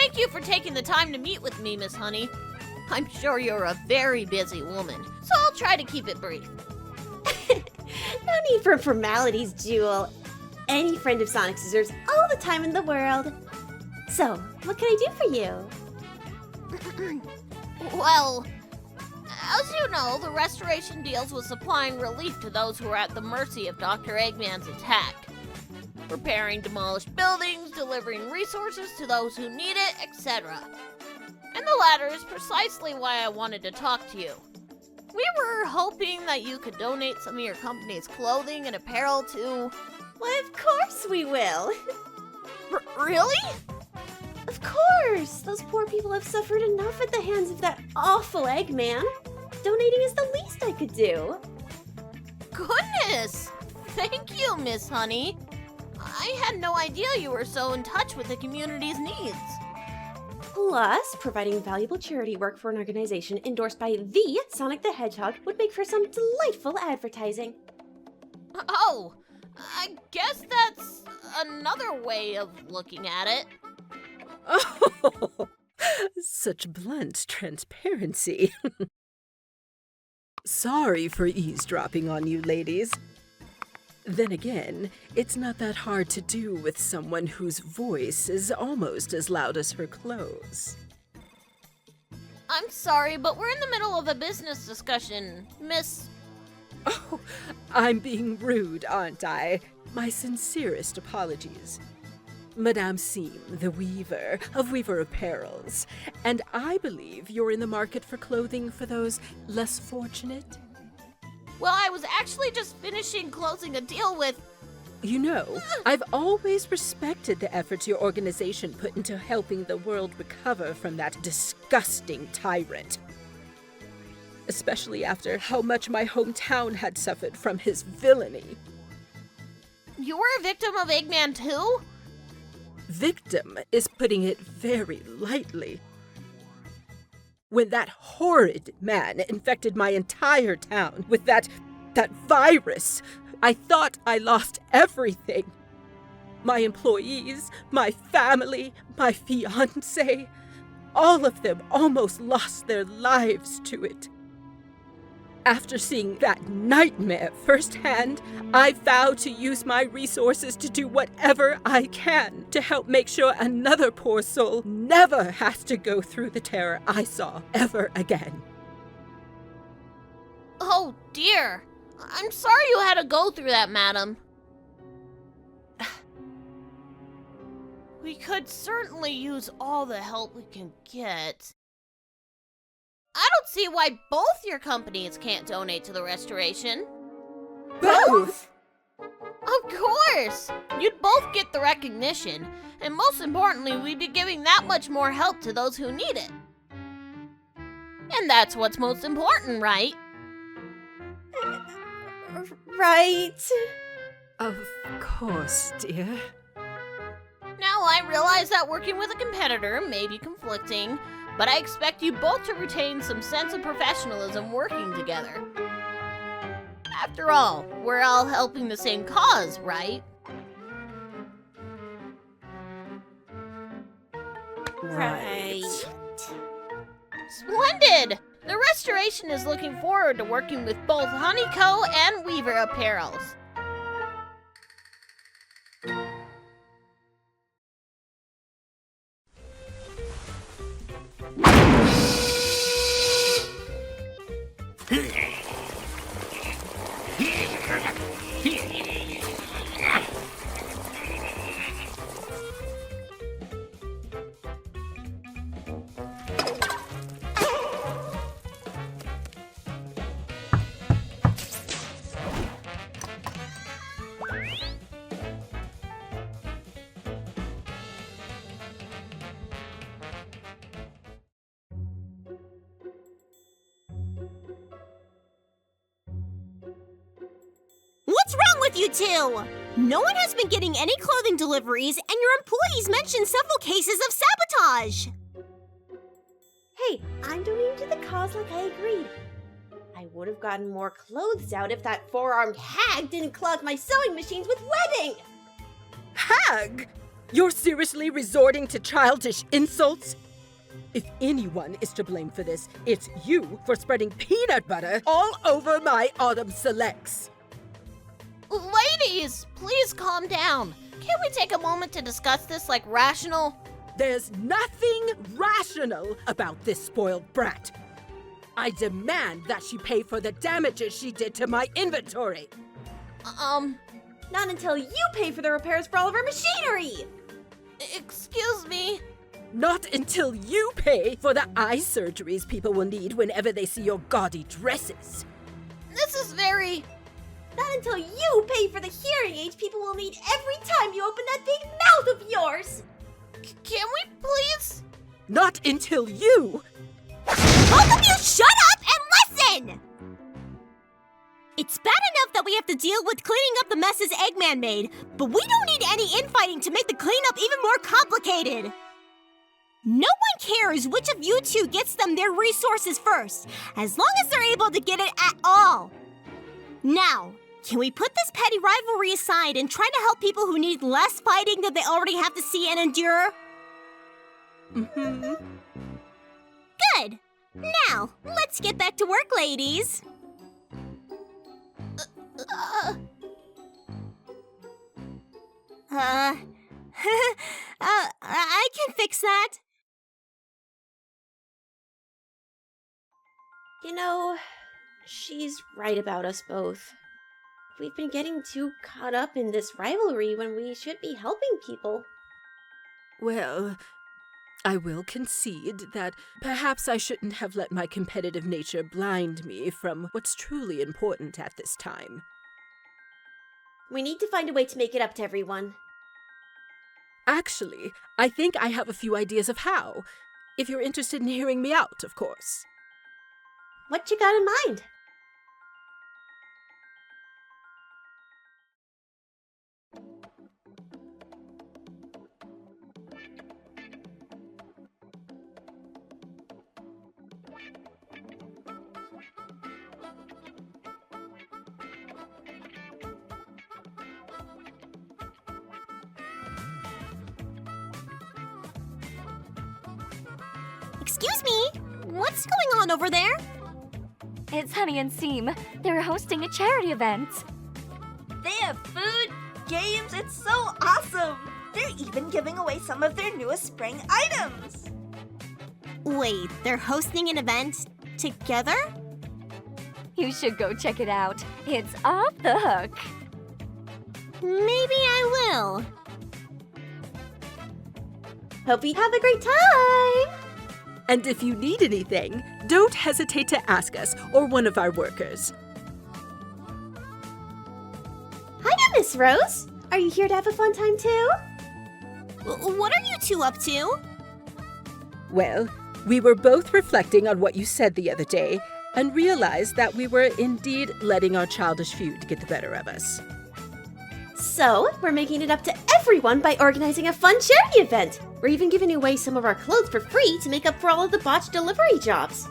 Thank you for taking the time to meet with me, Miss Honey. I'm sure you're a very busy woman, so I'll try to keep it brief. No need for formalities, Jewel. Any friend of Sonic's deserves all the time in the world. So, what can I do for you? Well, as you know, the restoration deals with supplying relief to those who are at the mercy of Dr. Eggman's attack. Repairing demolished buildings, delivering resources to those who need it, etc. And the latter is precisely why I wanted to talk to you. We were hoping that you could donate some of your company's clothing and apparel to... Why, of course we will. Really? Of course! Those poor people have suffered enough at the hands of that awful Eggman. Donating is the least I could do. Goodness! Thank you, Miss Honey. I had no idea you were so in touch with the community's needs. Plus, providing valuable charity work for an organization endorsed by the Sonic the Hedgehog would make for some delightful advertising. Oh, I guess that's another way of looking at it. Oh, such blunt transparency. Sorry for eavesdropping on you, ladies. Then again, it's not that hard to do with someone whose voice is almost as loud as her clothes. I'm sorry, but we're in the middle of a business discussion, Miss... Oh, I'm being rude, aren't I? My sincerest apologies. Madame Sèam the Weaver of Weaver Apparels, and I believe you're in the market for clothing for those less fortunate? Well, I was actually just finishing closing a deal with... You know, I've always respected the efforts your organization put into helping the world recover from that disgusting tyrant. Especially after how much my hometown had suffered from his villainy. You were a victim of Eggman too? Victim is putting it very lightly. When that horrid man infected my entire town with that virus, I thought I lost everything. My employees, my family, my fiancé, all of them almost lost their lives to it. After seeing that nightmare firsthand, I vow to use my resources to do whatever I can to help make sure another poor soul never has to go through the terror I saw ever again. Oh dear. I'm sorry you had to go through that, madam. We could certainly use all the help we can get. I don't see why both your companies can't donate to the restoration. Both? Of course! You'd both get the recognition, and most importantly, we'd be giving that much more help to those who need it. And that's what's most important, right? Right. Of course, dear. Now, I realize that working with a competitor may be conflicting, but I expect you both to retain some sense of professionalism working together. After all, we're all helping the same cause, right? Right. Splendid! The restoration is looking forward to working with both Honeyco and Weaver Apparels. What's wrong with you two? No one has been getting any clothing deliveries, and your employees mentioned several cases of sabotage. Hey, I'm donating to the cause like I agreed. I would have gotten more clothes out if that four-armed hag didn't clog my sewing machines with webbing. Hag? You're seriously resorting to childish insults? If anyone is to blame for this, it's you for spreading peanut butter all over my autumn selects. Ladies, please calm down. Can't we take a moment to discuss this like rational? There's nothing rational about this spoiled brat. I demand that she pay for the damages she did to my inventory. Not until you pay for the repairs for all of our machinery! Excuse me? Not until you pay for the eye surgeries people will need whenever they see your gaudy dresses. This is very... Not until you pay for the hearing aids people will need every time you open that big mouth of yours! Can we please? Not until you... Both of you shut up and listen! It's bad enough that we have to deal with cleaning up the messes Eggman made, but we don't need any infighting to make the cleanup even more complicated. No one cares which of you two gets them their resources first, as long as they're able to get it at all. Now, can we put this petty rivalry aside and try to help people who need less fighting than they already have to see and endure? Mm-hmm. Good. Now, let's get back to work, ladies. I can fix that. You know, she's right about us both. We've been getting too caught up in this rivalry when we should be helping people. Well, I will concede that perhaps I shouldn't have let my competitive nature blind me from what's truly important at this time. We need to find a way to make it up to everyone. Actually, I think I have a few ideas of how. If you're interested in hearing me out, of course. What you got in mind? Excuse me, what's going on over there? It's Honey and Sèam. They're hosting a charity event. They have food, games, it's so awesome! They're even giving away some of their newest spring items! Wait, they're hosting an event together? You should go check it out. It's off the hook. Maybe I will. Hope you have a great time! And if you need anything, don't hesitate to ask us or one of our workers. Hiya, Miss Rose! Are you here to have a fun time too? What are you two up to? Well, we were both reflecting on what you said the other day and realized that we were indeed letting our childish feud get the better of us. So, we're making it up to everyone by organizing a fun charity event. We're even giving away some of our clothes for free to make up for all of the botched delivery jobs.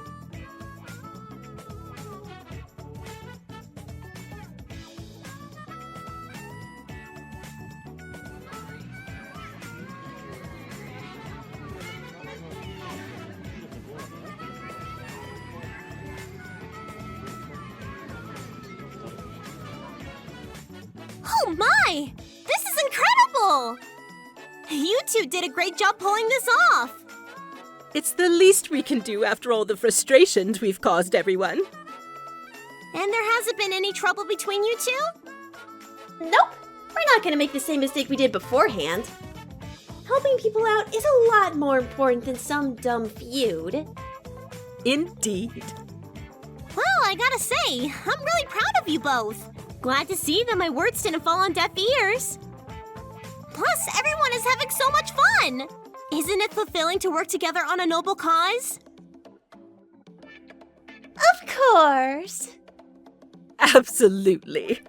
Oh my! This is incredible! You two did a great job pulling this off! It's the least we can do after all the frustrations we've caused everyone. And there hasn't been any trouble between you two? Nope! We're not gonna make the same mistake we did beforehand. Helping people out is a lot more important than some dumb feud. Indeed. Well, I gotta say, I'm really proud of you both. Glad to see that my words didn't fall on deaf ears. Plus, everyone is having so much fun! Isn't it fulfilling to work together on a noble cause? Of course! Absolutely.